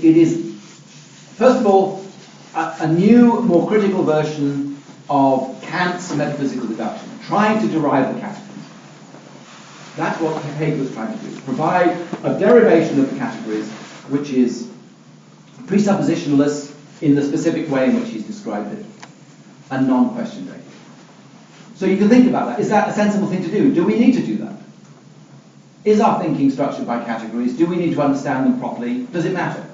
it is, first of all, a new, more critical version of Kant's metaphysical deduction, trying to derive the categories. That's what Hegel was trying to do, provide a derivation of the categories, which is presuppositionalist in the specific way in which he's described it, and non-question based. So you can think about that. Is that a sensible thing to do? Do we need to do that? Is our thinking structured by categories? Do we need to understand them properly? Does it matter?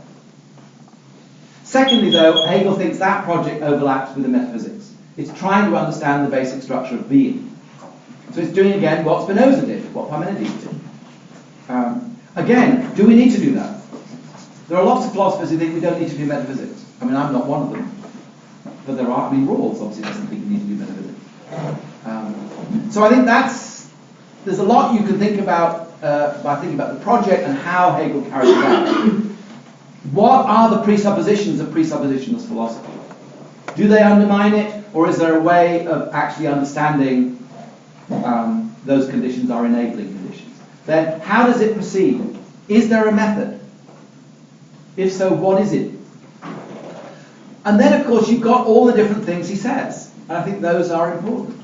Secondly, though, Hegel thinks that project overlaps with the metaphysics. It's trying to understand the basic structure of being. So it's doing, again, what Spinoza did, what Parmenides did. Again, do we need to do that? There are lots of philosophers who think we don't need to do metaphysics. I mean, I'm not one of them. But there are, I mean, Rawls obviously doesn't think we need to do metaphysics. So I think there's a lot you can think about by thinking about the project and how Hegel carries it out. What are the presuppositions of presuppositionalist philosophy? Do they undermine it, or is there a way of actually understanding those conditions are enabling conditions? Then, how does it proceed? Is there a method? If so, what is it? And then, of course, you've got all the different things he says. And I think those are important.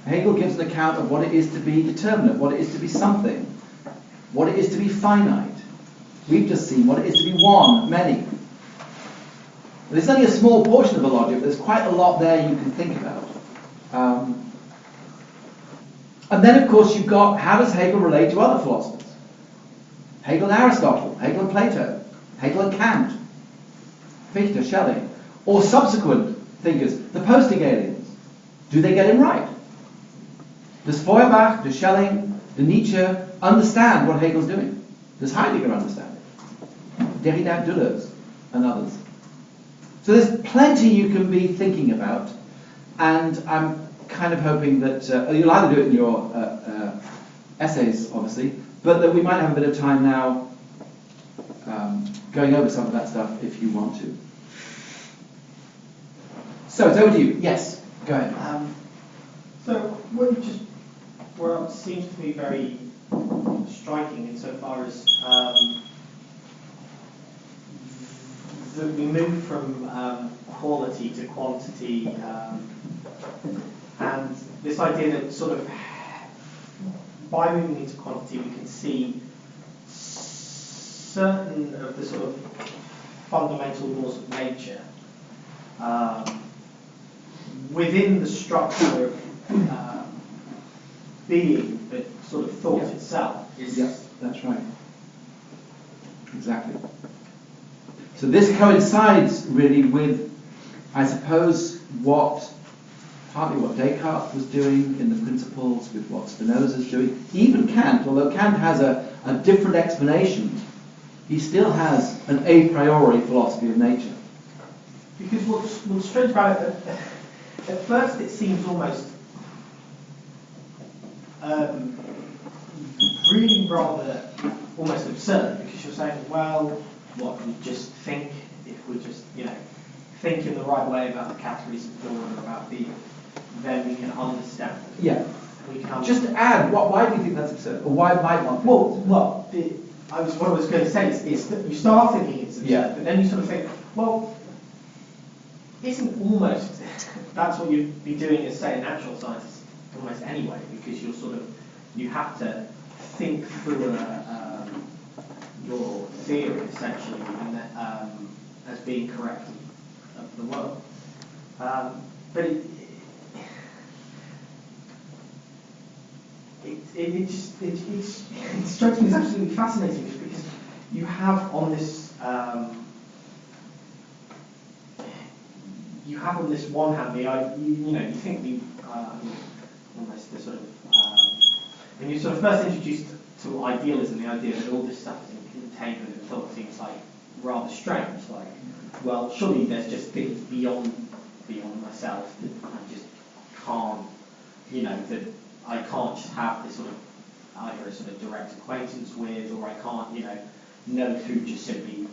Hegel gives an account of what it is to be determinate, what it is to be something, what it is to be finite. We've just seen what it is to be one, many. But it's only a small portion of the logic, but there's quite a lot there you can think about. And then, of course, you've got, how does Hegel relate to other philosophers? Hegel and Aristotle, Hegel and Plato, Hegel and Kant, Fichte, Schelling, or subsequent thinkers, the post-Hegelians. Do they get him right? Does Feuerbach, does Schelling, does Nietzsche understand what Hegel's doing? Does Heidegger understand it? Derrida, Deleuze, and others. So there's plenty you can be thinking about, and I'm kind of hoping that you'll either do it in your essays, obviously, but that we might have a bit of time now going over some of that stuff if you want to. So it's over to you. Yes, go ahead. So what you just brought up seems to be very striking insofar as that we move from quality to quantity, and this idea that sort of by moving into quantity we can see certain of the sort of fundamental laws of nature within the structure of being that sort of thought itself is. Yes, that's right. Exactly. So this coincides really with, I suppose, partly what Descartes was doing in the Principles, with what Spinoza's doing. Even Kant, although Kant has a different explanation, he still has an a priori philosophy of nature. Because what's strange about it, at first it seems almost really rather almost absurd, because you're saying, well, what, we just think, if we just, think in the right way about the categories of thought or about being, then we can understand them. Yeah. We can Just to add, why do you think that's absurd? Or why might one? What I was going to say is that you start thinking it's absurd, but then you sort of think, well, isn't almost that's what you'd be doing as, say, a natural scientist almost anyway, because you have to think through your theory essentially, and that, as being correct of the world. But it strikes me as absolutely fascinating, just because you have on this one hand you think almost the sort of when you're sort of first introduced to idealism, the idea that all this stuff is contained within thought seems like rather strange. Like, well, surely there's just things beyond myself that I just can't, that I can't just have this sort of either a sort of direct acquaintance with, or I can't, know through just simply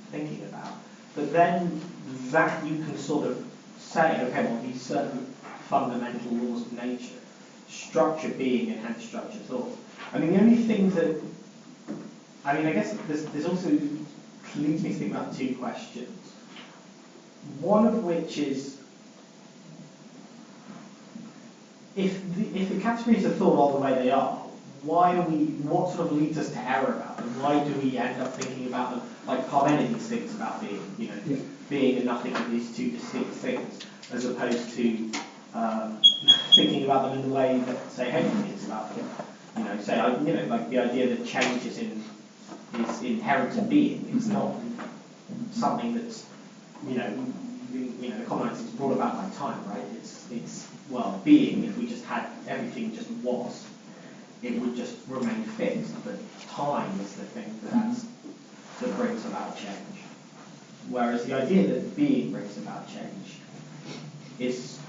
thinking about. But then that you can sort of say, okay, well, these certain fundamental laws of nature structure being and hence structure thought. I mean, the only thing that, I guess there's also leads me to think about two questions. One of which is, if the categories of thought are the way they are, what sort of leads us to error about them? Why do we end up thinking about them like Parmenides thinks about being, being and nothing are these two distinct things, as opposed to thinking about them in the way that, say, Hegel thinks about them? Like the idea that change is inherent in being. It's not something that's, the common is brought about by time, right? It's being. If we just had everything just was, it would just remain fixed. But time is the thing that brings about change. Whereas the idea that being brings about change is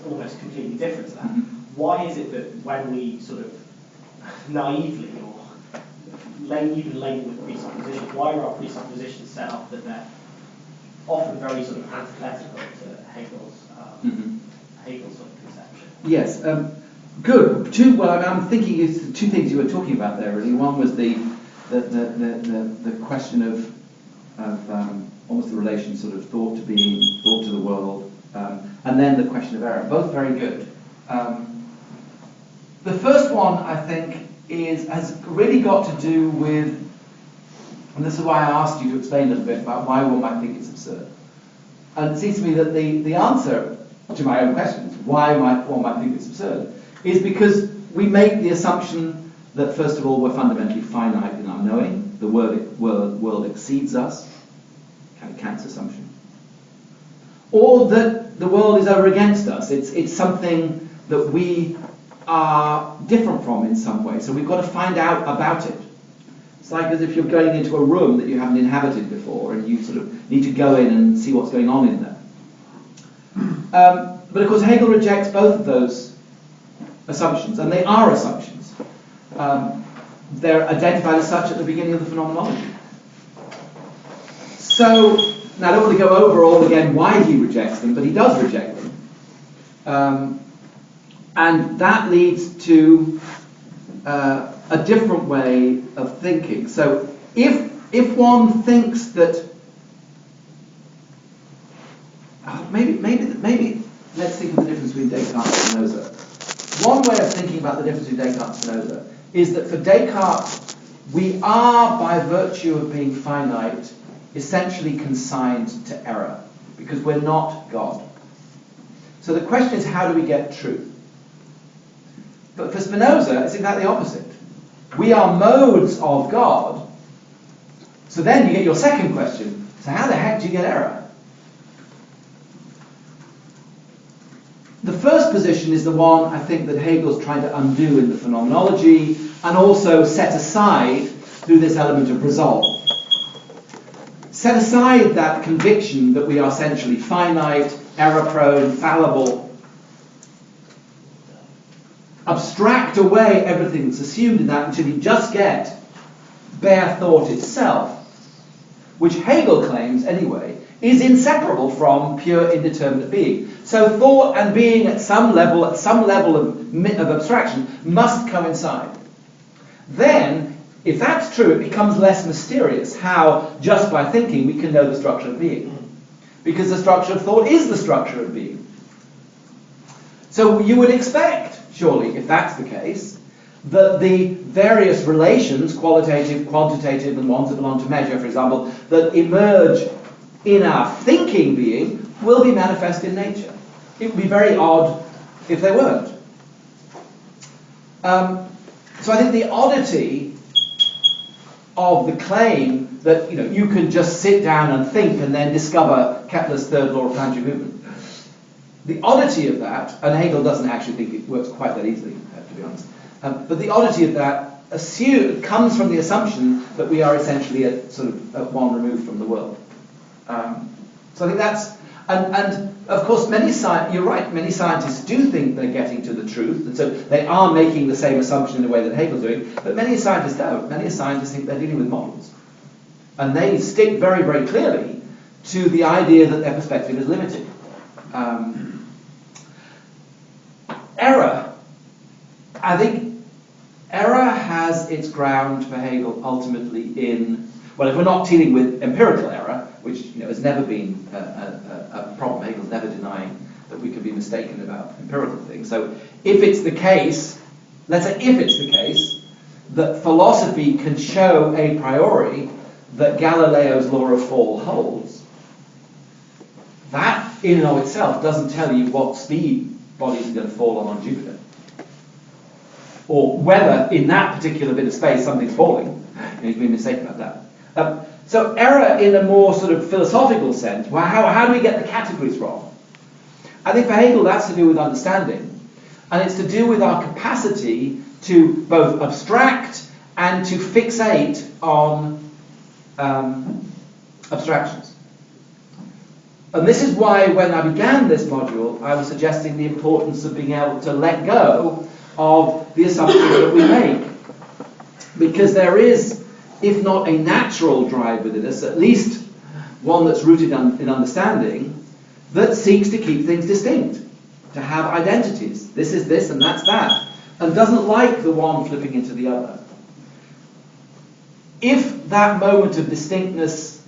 almost completely different to that. Why is it that when we sort of naively or even laden with presuppositions, why are our presuppositions set up that they're often very sort of antithetical to Hegel's sort of conception? Yes, good. I'm thinking it's the two things you were talking about there. Really, one was the question of almost the relation sort of thought to being, thought to the world, and then the question of error. Both very good. The first one, I think, has really got to do with, and this is why I asked you to explain a little bit about why one might think it's absurd. And it seems to me that the answer to my own questions, why one might think it's absurd, is because we make the assumption that, first of all, we're fundamentally finite in our knowing. The world exceeds us, kind of Kant's assumption. Or that the world is over against us. It's something that we are different from in some way, so we've got to find out about it. It's like as if you're going into a room that you haven't inhabited before, and you sort of need to go in and see what's going on in there. But of course Hegel rejects both of those assumptions, and they are assumptions. They're identified as such at the beginning of the phenomenology. So, now I don't want to go over all again why he rejects them, but he does reject them. And that leads to a different way of thinking. So if one thinks that maybe let's think of the difference between Descartes and Spinoza. One way of thinking about the difference between Descartes and Spinoza is that for Descartes we are, by virtue of being finite, essentially consigned to error because we're not God. So the question is, how do we get truth? But for Spinoza, it's exactly the opposite. We are modes of God. So then you get your second question. So how the heck do you get error? The first position is the one, I think, that Hegel's trying to undo in the phenomenology and also set aside through this element of resolve. Set aside that conviction that we are essentially finite, error-prone, fallible. Abstract away everything that's assumed in that until you just get bare thought itself, which Hegel claims, anyway, is inseparable from pure indeterminate being. So thought and being at some level of abstraction must coincide. Then, if that's true, it becomes less mysterious how, just by thinking, we can know the structure of being. Because the structure of thought is the structure of being. So you would expect, surely, if that's the case, that the various relations, qualitative, quantitative, and ones that belong to measure, for example, that emerge in our thinking being will be manifest in nature. It would be very odd if they weren't. So I think the oddity of the claim that you can just sit down and think and then discover Kepler's third law of planetary movement. The oddity of that, and Hegel doesn't actually think it works quite that easily, to be honest, but the oddity of that comes from the assumption that we are essentially at one removed from the world. So I think that's, and of course you're right, many scientists do think they're getting to the truth, and so they are making the same assumption in the way that Hegel's doing, but many scientists don't. Many scientists think they're dealing with models. And they stick very, very clearly to the idea that their perspective is limited. Error. I think error has its ground for Hegel ultimately in, well, if we're not dealing with empirical error, which has never been a problem, Hegel's never denying that we can be mistaken about empirical things. So if it's the case, let's say if it's the case, that philosophy can show a priori that Galileo's law of fall holds, that in and of itself doesn't tell you what speed bodies are going to fall on Jupiter. Or whether in that particular bit of space something's falling. You can be mistaken about that. So error in a more sort of philosophical sense, well, how do we get the categories wrong? I think for Hegel that's to do with understanding. And it's to do with our capacity to both abstract and to fixate on abstractions. And this is why when I began this module, I was suggesting the importance of being able to let go of the assumptions that we make. Because there is, if not a natural drive within us, at least one that's rooted in understanding, that seeks to keep things distinct, to have identities. This is this and that's that, and doesn't like the one flipping into the other. If that moment of distinctness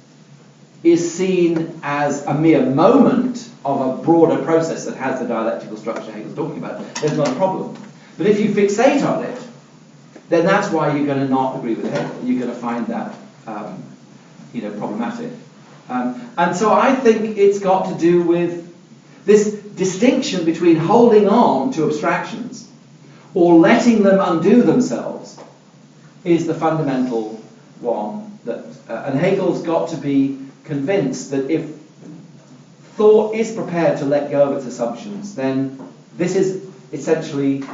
is seen as a mere moment of a broader process that has the dialectical structure Hegel's talking about, there's not a problem. But if you fixate on it, then that's why you're going to not agree with Hegel. You're going to find that problematic. And so I think it's got to do with this distinction between holding on to abstractions or letting them undo themselves is the fundamental one. And Hegel's got to be convinced that if thought is prepared to let go of its assumptions, then this is essentially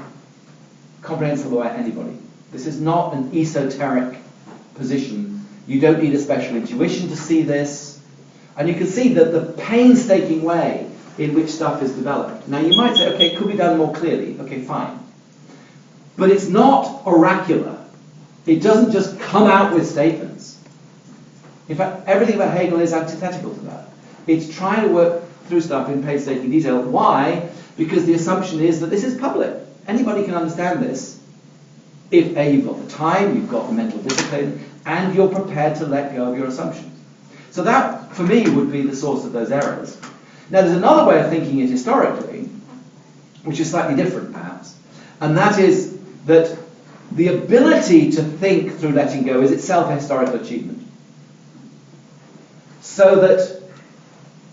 comprehensible by anybody. This is not an esoteric position. You don't need a special intuition to see this. And you can see that the painstaking way in which stuff is developed. Now you might say, okay, it could be done more clearly. Okay, fine. But it's not oracular. It doesn't just come out with statements. In fact, everything about Hegel is antithetical to that. It's trying to work through stuff in painstaking detail. Why? Because the assumption is that this is public. Anybody can understand this if A, you've got the time, you've got the mental discipline, and you're prepared to let go of your assumptions. So that, for me, would be the source of those errors. Now, there's another way of thinking it historically, which is slightly different, perhaps, and that is that the ability to think through letting go is itself a historical achievement. So that,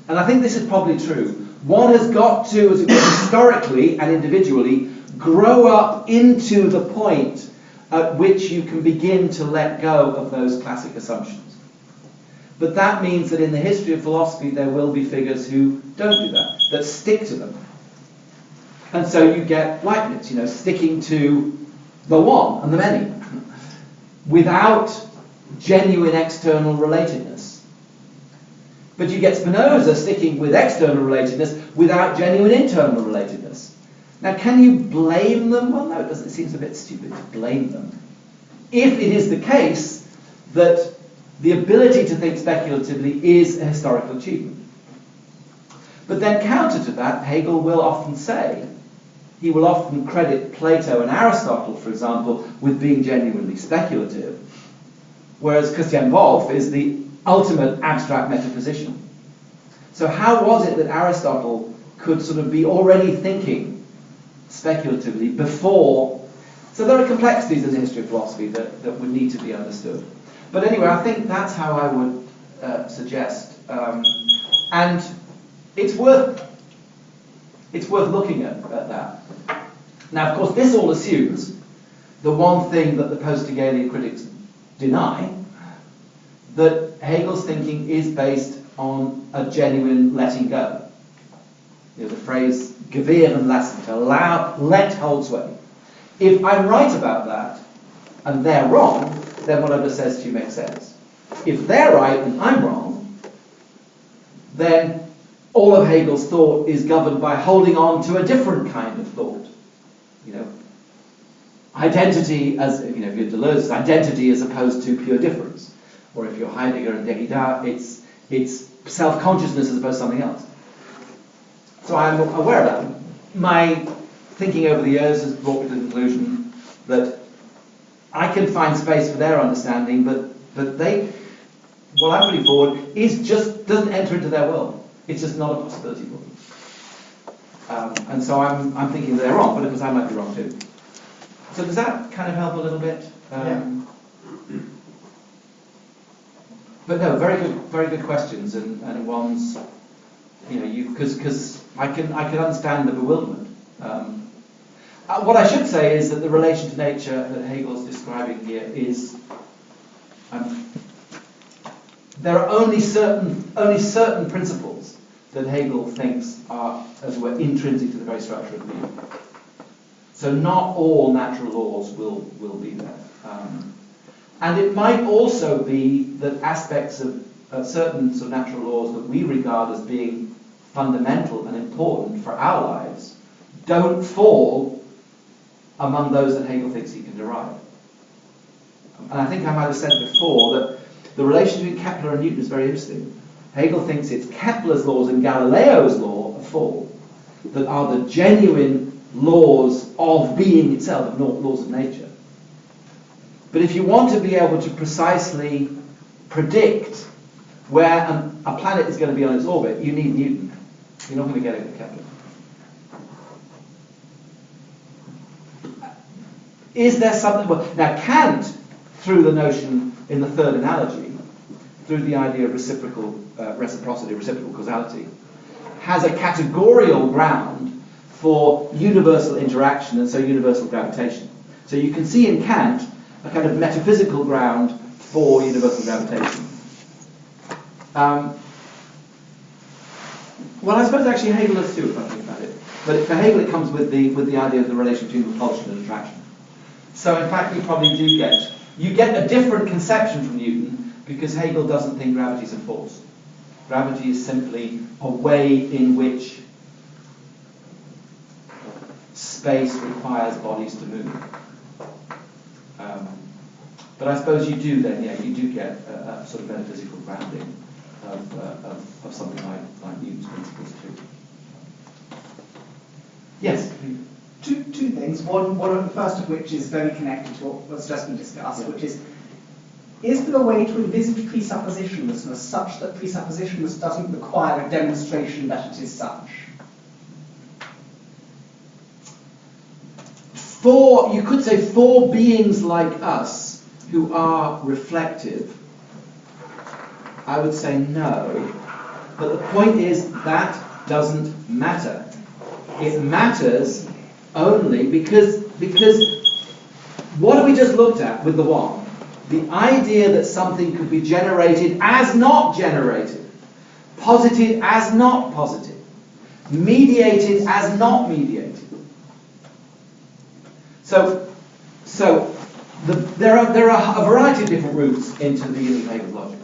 and I think this is probably true, one has got to, as it were, historically and individually, grow up into the point at which you can begin to let go of those classic assumptions. But that means that in the history of philosophy there will be figures who don't do that, that stick to them. And so you get Leibniz, sticking to the one and the many, without genuine external relatedness. But you get Spinoza sticking with external relatedness without genuine internal relatedness. Now, can you blame them? Well, no, it seems a bit stupid to blame them. If it is the case that the ability to think speculatively is a historical achievement. But then counter to that, Hegel will often say, he will often credit Plato and Aristotle, for example, with being genuinely speculative, whereas Christian Wolff is the ultimate abstract metaphysician. So how was it that Aristotle could sort of be already thinking speculatively before? So there are complexities in the history of philosophy that would need to be understood. But anyway, I think that's how I would suggest. And it's worth looking at that. Now, of course, this all assumes the one thing that the post-Hegelian critics deny, that Hegel's thinking is based on a genuine letting go. The phrase gewähren lassen, to let hold sway. If I'm right about that, and they're wrong, then whatever says to you makes sense. If they're right and I'm wrong, then all of Hegel's thought is governed by holding on to a different kind of thought. Identity as, if you're Deleuze's identity as opposed to pure difference. Or if you're Heidegger and Derrida, it's self-consciousness as opposed to something else. So I'm aware of that. My thinking over the years has brought me to the conclusion that I can find space for their understanding, but they, what I'm putting forward is just doesn't enter into their world. It's just not a possibility for them. And so I'm thinking they're wrong, but of course I might be wrong too. So does that kind of help a little bit? But no, very good questions, and ones, because I can understand the bewilderment. What I should say is that the relation to nature that Hegel's describing here is there are only certain principles that Hegel thinks are, as it were, intrinsic to the very structure of being. So not all natural laws will be there. And it might also be that aspects of certain sort of natural laws that we regard as being fundamental and important for our lives don't fall among those that Hegel thinks he can derive. And I think I might have said before that the relation between Kepler and Newton is very interesting. Hegel thinks it's Kepler's laws and Galileo's law of fall that are the genuine laws of being itself, of laws of nature. But if you want to be able to precisely predict where a planet is going to be on its orbit, you need Newton. You're not going to get it with Kepler. Is there something... Well, now Kant, through the notion in the third analogy, through the idea of reciprocal reciprocity, reciprocal causality, has a categorical ground for universal interaction and so universal gravitation. So you can see in Kant a kind of metaphysical ground for universal gravitation. Well, I suppose actually Hegel does too, if I think about it. But for Hegel it comes with the idea of the relation between repulsion and attraction. So in fact you probably do get a different conception from Newton because Hegel doesn't think gravity is a force. Gravity is simply a way in which space requires bodies to move. But I suppose you do then, you do get a sort of metaphysical grounding of something like Newton's principles too. Yes? Two things. One, the first of which is very connected to what's just been discussed, which is there a way to envisage presuppositionlessness such that presuppositionlessness doesn't require a demonstration that it is such? You could say for beings like us who are reflective, I would say no. But the point is that doesn't matter. It matters only because what have we just looked at with the one? The idea that something could be generated as not generated, posited as not posited, mediated as not mediated. So there are a variety of different routes into the beginning of Hegel's logic.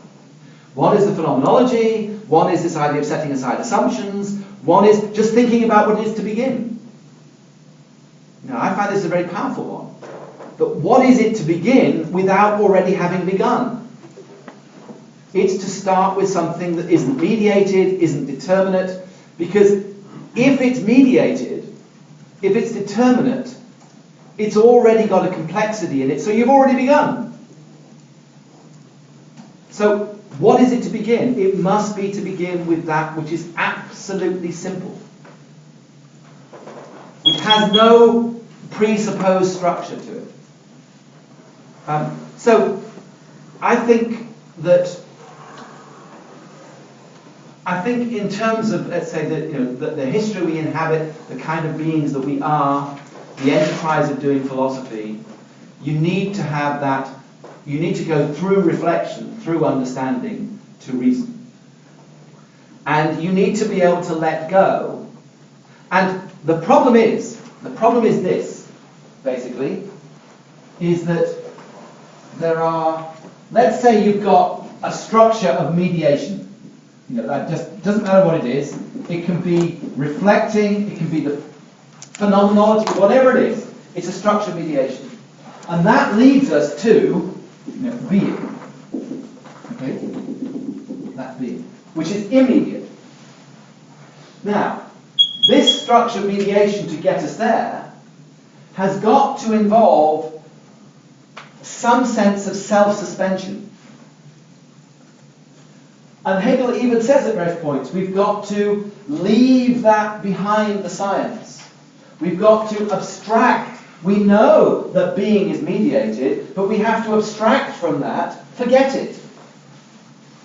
One is the phenomenology, one is this idea of setting aside assumptions, one is just thinking about what it is to begin. Now, I find this a very powerful one. But what is it to begin without already having begun? It's to start with something that isn't mediated, isn't determinate, because if it's mediated, if it's determinate, it's already got a complexity in it, so you've already begun. So, what is it to begin? It must be to begin with that which is absolutely simple, which has no presupposed structure to it. So, I think in terms of, let's say, the history we inhabit, the kind of beings that we are, the enterprise of doing philosophy, you need to have that, you need to go through reflection, through understanding, to reason. And you need to be able to let go. And the problem is this, basically, is that there are, let's say you've got a structure of mediation. That just doesn't matter what it is. It can be reflecting, it can be the phenomenology, whatever it is. It's a structure of mediation. And that leads us to being. Okay? That being. Which is immediate. Now, this structure of mediation to get us there has got to involve some sense of self-suspension. And Hegel even says at various points, we've got to leave that behind the science. We've got to abstract. We know that being is mediated, but we have to abstract from that, forget it.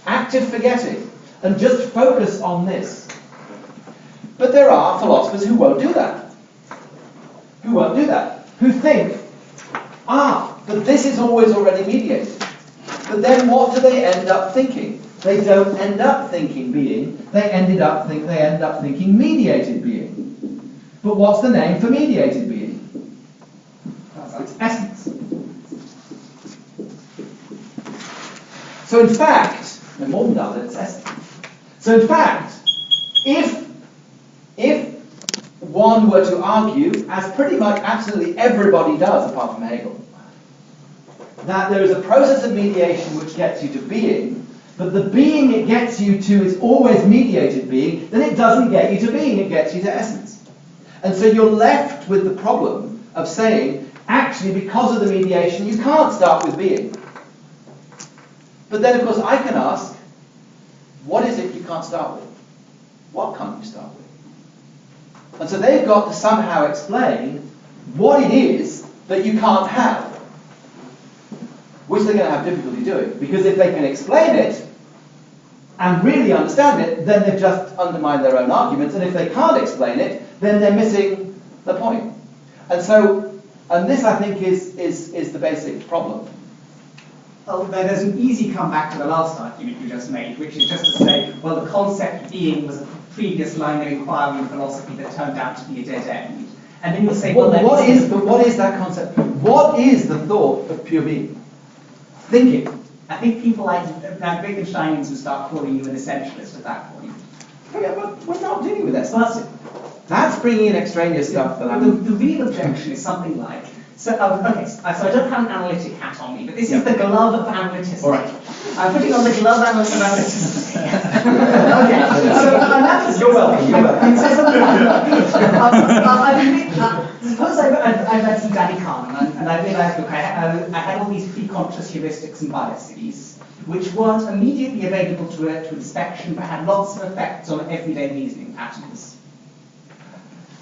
Active forgetting, and just focus on this. But there are philosophers who won't do that. Who think, but this is always already mediated. But then what do they end up thinking? They don't end up thinking being, they end up thinking mediated being. But what's the name for mediated being? It's essence. So in fact, no more than that, it's essence. So in fact, if one were to argue, as pretty much absolutely everybody does apart from Hegel, that there is a process of mediation which gets you to being, but the being it gets you to is always mediated being, then it doesn't get you to being, it gets you to essence. And so you're left with the problem of saying, actually, because of the mediation, you can't start with being. But then, of course, I can ask, what is it you can't start with? What can't you start with? And so they've got to somehow explain what it is that you can't have, which they're going to have difficulty doing. Because if they can explain it and really understand it, then they've just undermined their own arguments. And if they can't explain it, then they're missing the point. And so, and this, I think, is the basic problem. Well, there's an easy comeback to the last argument you just made, which is just to say, well, the concept of being was a previous line of inquiry in philosophy that turned out to be a dead end. And then you'll say, well, what is that concept? What is the thought of pure being? Thinking. I think people like Wittgensteinians will start calling you an essentialist at that point. Yeah, but we're not dealing with that. That's bringing in extraneous stuff that the real objection is something like, so I don't have an analytic hat on me, but this is the glove of analyticism. All right. I'm putting on the glove of analyticism. Okay. You're welcome. Suppose I read some Danny Kahneman, and I realised, look, I had all these pre-conscious heuristics and biases, which weren't immediately available to inspection, but had lots of effects on everyday reasoning patterns.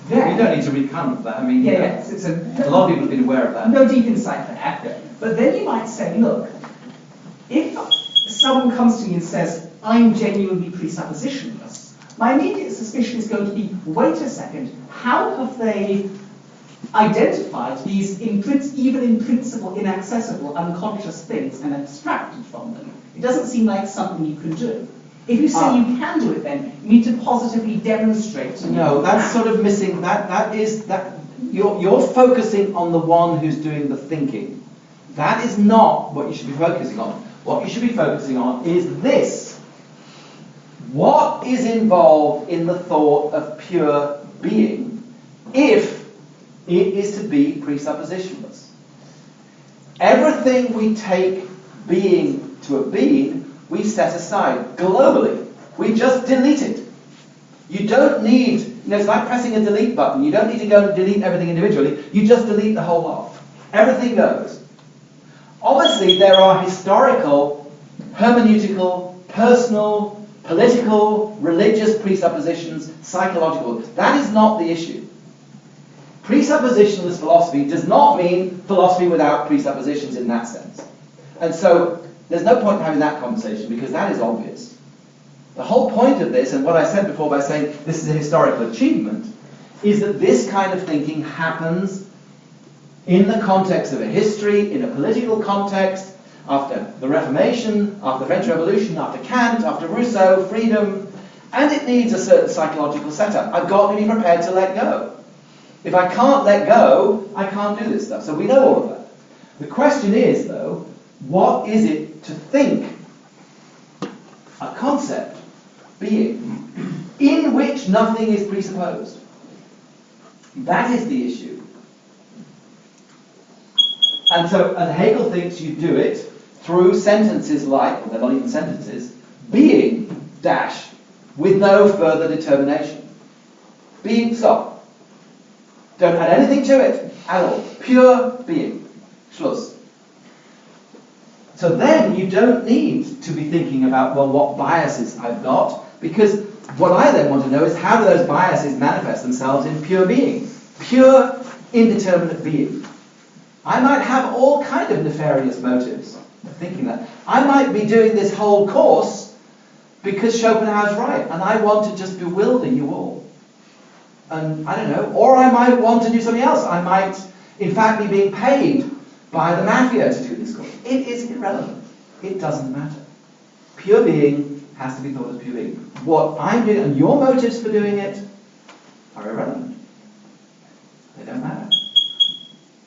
Yeah, you don't need to recount that. I mean, a lot of people have been aware of that. No deep insight there. Yeah. But then you might say, look, if someone comes to me and says, I'm genuinely presuppositionless, my immediate suspicion is going to be, wait a second, how have they identified these, even in principle, inaccessible, unconscious things and abstracted from them? It doesn't seem like something you can do. If you say you can do it, then you need to positively demonstrate. No, that's sort of missing. You're focusing on the one who's doing the thinking. That is not what you should be focusing on. What you should be focusing on is this. What is involved in the thought of pure being if it is to be presuppositionless? Everything we take being to a being, we set aside globally. We just delete it. You don't need, it's like pressing a delete button. You don't need to go and delete everything individually. You just delete the whole lot. Everything goes. Obviously, there are historical, hermeneutical, personal, political, religious presuppositions, psychological. That is not the issue. Presuppositionalist philosophy does not mean philosophy without presuppositions in that sense. And so, there's no point in having that conversation because that is obvious. The whole point of this, and what I said before by saying this is a historical achievement, is that this kind of thinking happens in the context of a history, in a political context, after the Reformation, after the French Revolution, after Kant, after Rousseau, freedom, and it needs a certain psychological setup. I've got to be prepared to let go. If I can't let go, I can't do this stuff. So we know all of that. The question is, though, what is it to think a concept, being, in which nothing is presupposed? That is the issue. And Hegel thinks you do it through sentences like, well, they're not even sentences, being, dash, with no further determination. Being, stop. Don't add anything to it at all. Pure being. Schluss. So then you don't need to be thinking about, well, what biases I've got, because what I then want to know is how do those biases manifest themselves in pure being, pure indeterminate being. I might have all kind of nefarious motives of thinking that. I might be doing this whole course because Schopenhauer's right, and I want to just bewilder you all. And I don't know, or I might want to do something else. I might, in fact, be being paid by the mafia to do this course. It is irrelevant. It doesn't matter. Pure being has to be thought as pure being. What I'm doing and your motives for doing it are irrelevant. They don't matter.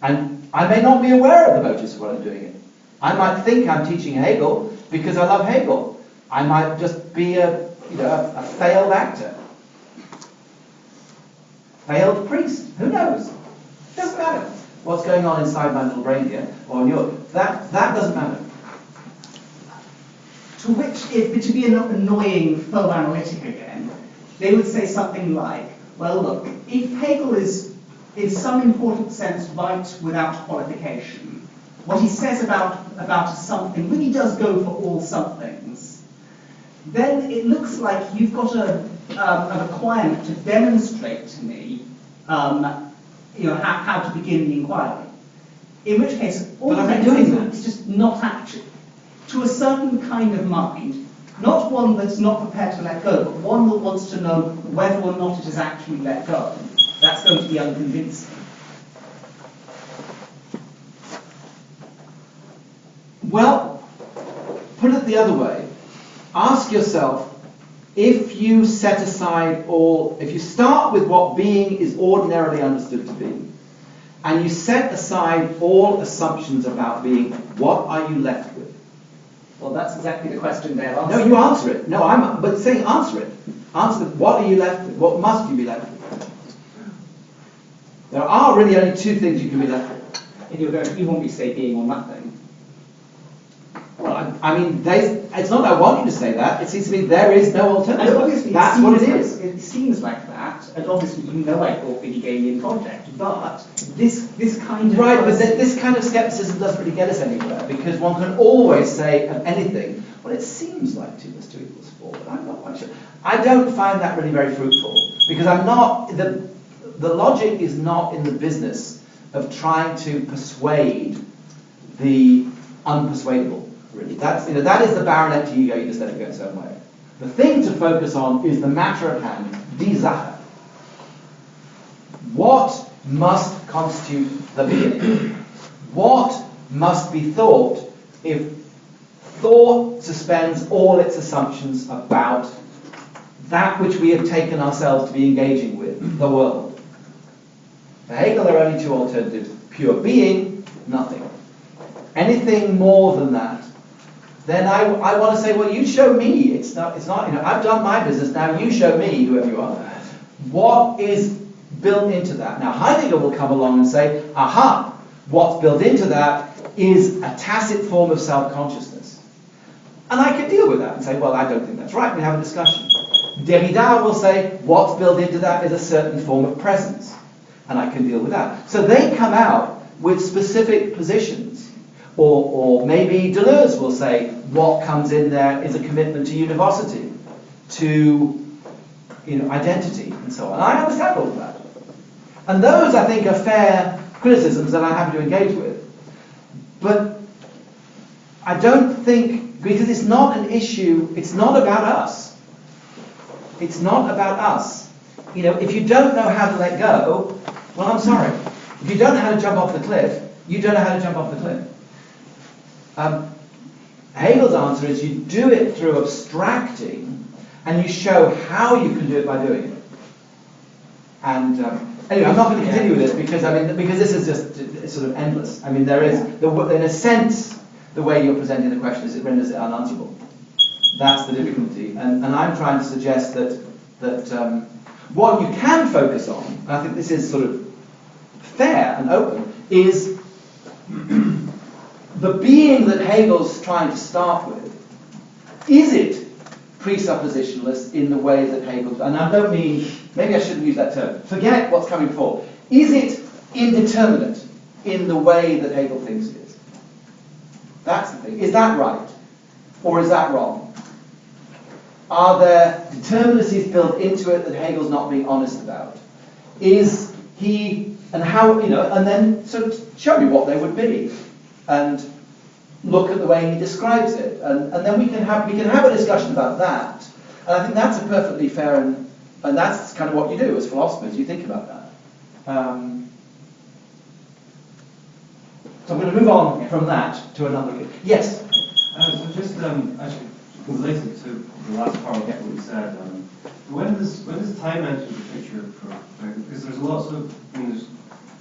And I may not be aware of the motives for what I'm doing it. I might think I'm teaching Hegel because I love Hegel. I might just be a failed actor. Failed priest. Who knows? Doesn't matter. What's going on inside my little brain here, or in yours, that doesn't matter. To which, to be an annoying faux analytic again, they would say something like, well, look, if Hegel is in some important sense right without qualification, what he says about something really does go for all somethings, then it looks like you've got a requirement to demonstrate to me how to begin the inquiry. In which case, all I'm doing that. It's just not actually. To a certain kind of mind, not one that's not prepared to let go, but one that wants to know whether or not it is actually let go. That's going to be unconvincing. Well, put it the other way. Ask yourself, if you set aside if you start with what being is ordinarily understood to be, and you set aside all assumptions about being, what are you left with? Well, that's exactly the question they're asking. No, you answer it. No, but saying answer it. Answer it. What are you left with? What must you be left with? There are really only two things you can be left with. If you want me to say being or nothing. Well, I mean, it's not that I want you to say that. It seems to me there is no alternative. And obviously that's what it is. It seems like that, and obviously you know I thought the Hegelian project, but this kind of... Right, but this kind of skepticism doesn't really get us anywhere, because one can always say of anything, well, it seems like 2 + 2 = 4, but I'm not quite sure. I don't find that really very fruitful, because I'm not... The logic is not in the business of trying to persuade the unpersuadable. Really, that is the baronet ego. You just let it go its own way. The thing to focus on is the matter at hand, die Sache. What must constitute the beginning? What must be thought if thought suspends all its assumptions about that which we have taken ourselves to be engaging with, the world? For Hegel, there are only 2 alternatives: pure being, nothing. Anything more than that, then I want to say, well, you show me. It's not. I've done my business. Now you show me, whoever you are, what is built into that. Now Heidegger will come along and say, aha, what's built into that is a tacit form of self-consciousness. And I can deal with that and say, well, I don't think that's right. We have a discussion. Derrida will say, what's built into that is a certain form of presence. And I can deal with that. So they come out with specific positions. Or maybe Deleuze will say, what comes in there is a commitment to univocity, to identity, and so on. I understand all of that. And those, I think, are fair criticisms that I'm happy to engage with. But I don't think, because it's not an issue, it's not about us. It's not about us. If you don't know how to let go, well, I'm sorry. If you don't know how to jump off the cliff, you don't know how to jump off the cliff. Hegel's answer is you do it through abstracting, and you show how you can do it by doing it. And anyway, I'm not going to continue with this because this is just sort of endless. I mean, there is in a sense the way you're presenting the question is it renders it unanswerable. That's the difficulty, and I'm trying to suggest that what you can focus on, and I think this is sort of fair and open, is the being that Hegel's trying to start with. Is it presuppositionalist in the way that Hegel, and I don't mean, maybe I shouldn't use that term, forget what's coming before. Is it indeterminate in the way that Hegel thinks it is? That's the thing. Is that right? Or is that wrong? Are there determinacies built into it that Hegel's not being honest about? Is he, and how, and then sort of show me what they would be, and look at the way he describes it, and then we can have a discussion about that. And I think that's a perfectly fair, and that's kind of what you do as philosophers. You think about that. So I'm going to move on from that to another. Yes. So just actually related to the last part of what you said, when does time enter the picture for Hegel? Because there's lots of there's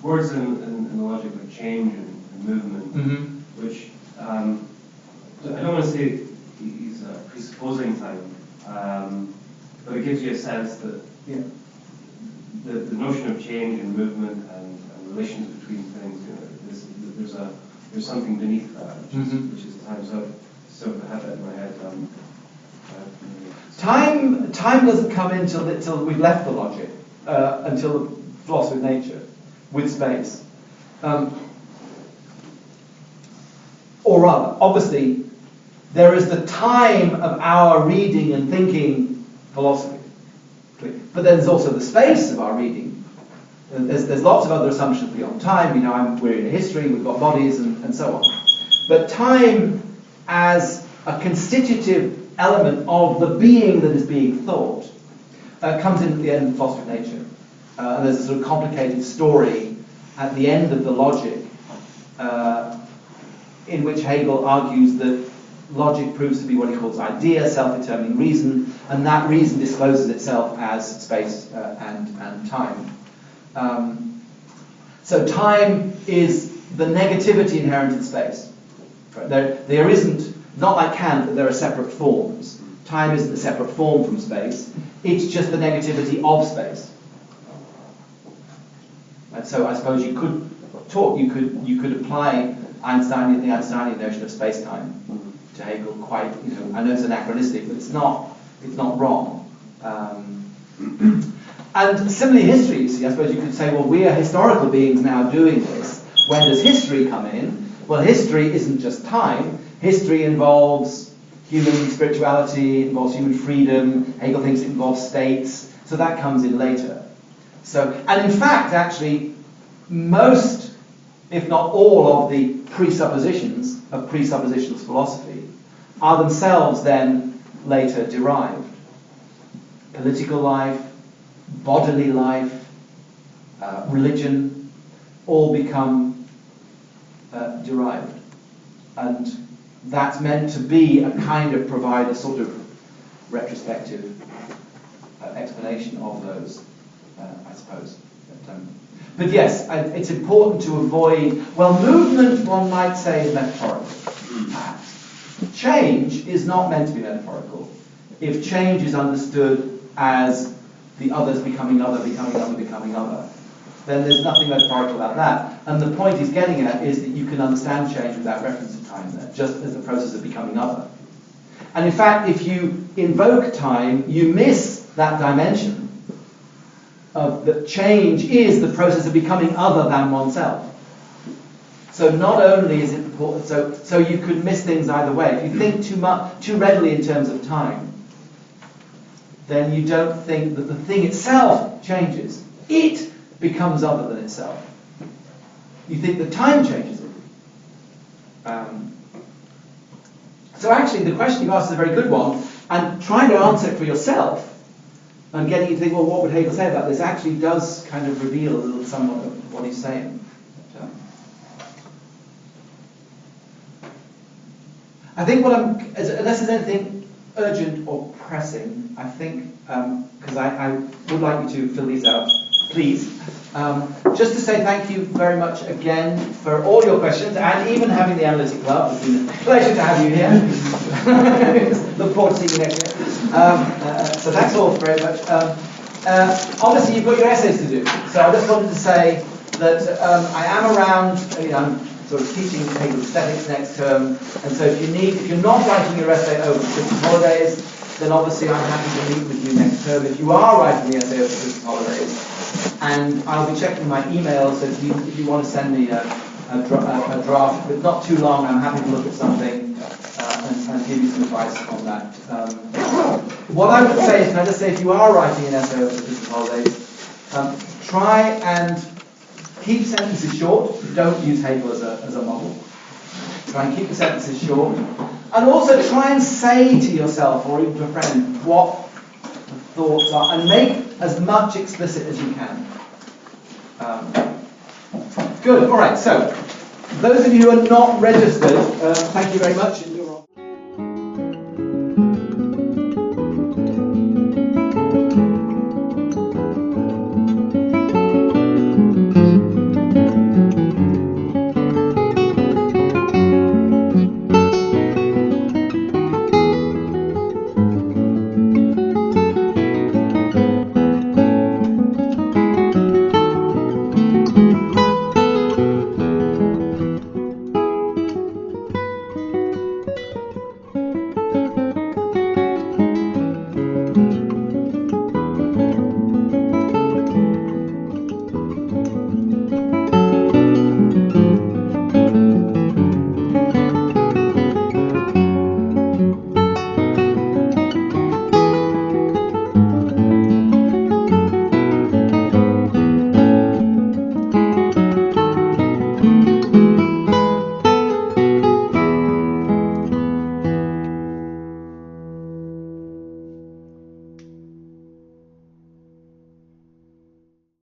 words in the logic like change and movement, which I don't want to say he's presupposing time, but it gives you a sense that the notion of change and movement and relations between things, there's something beneath that, which is time. So I have that in my head. Time doesn't come in until we've left the logic, until the philosophy of nature, with space. Or rather, obviously, there is the time of our reading and thinking philosophy. But then there's also the space of our reading. There's lots of other assumptions beyond time. We're in history, we've got bodies, and so on. But time as a constitutive element of the being that is being thought comes in at the end of the philosophy of nature. And there's a sort of complicated story at the end of the logic in which Hegel argues that logic proves to be what he calls idea, self-determining reason, and that reason discloses itself as space and time. So time is the negativity inherent in space. There isn't, not like Kant, that there are separate forms. Time isn't a separate form from space. It's just the negativity of space. And so I suppose you could apply the Einsteinian notion of space-time to Hegel quite, I know it's anachronistic, but it's not wrong. And similarly, history, you see, I suppose you could say, well, we are historical beings now doing this. When does history come in? Well, history isn't just time. History involves human spirituality, involves human freedom. Hegel thinks it involves states. So that comes in later. And in fact, actually, most, if not all, of the presuppositions of presuppositionalist philosophy are themselves then later derived. Political life, bodily life, religion, all become derived. And that's meant to be provide a sort of retrospective explanation of those, I suppose. But yes, it's important to avoid, movement, one might say, is metaphorical, perhaps. Change is not meant to be metaphorical. If change is understood as the others becoming other, becoming other, becoming other, then there's nothing metaphorical about that. And the point he's getting at is that you can understand change without reference to time there, just as the process of becoming other. And in fact, if you invoke time, you miss that dimension of that change is the process of becoming other than oneself. So not only is it important, so you could miss things either way. If you think too readily in terms of time, then you don't think that the thing itself changes. It becomes other than itself. You think that time changes it. So actually, the question you asked is a very good one, and trying to answer it for yourself and getting you to think, well, what would Hegel say about this, actually does kind of reveal a little somewhat of what he's saying. I think unless there's anything urgent or pressing, I think, because I would like you to fill these out, please. Just to say thank you very much again for all your questions, and even having the Analytic Club. It's been a pleasure to have you here. Look forward to seeing you next year. So thanks all very much. Obviously, you've got your essays to do, so I just wanted to say that I am around. I'm sort of teaching Hegel aesthetics next term, and so if you're not writing your essay over Christmas holidays, then obviously I'm happy to meet with you next term. If you are writing the essay over Christmas holidays, and I'll be checking my email, so if you want to send me a a draft, but not too long. I'm happy to look at something and give you some advice on that. What I would say is, can I just say, if you are writing an essay over the Christmas holidays, try and keep sentences short. Don't use Hegel as a model. Try and keep the sentences short. And also try and say to yourself, or even to a friend, what the thoughts are, and make as much explicit as you can. Good. All right. So, those of you who are not registered, thank you very much.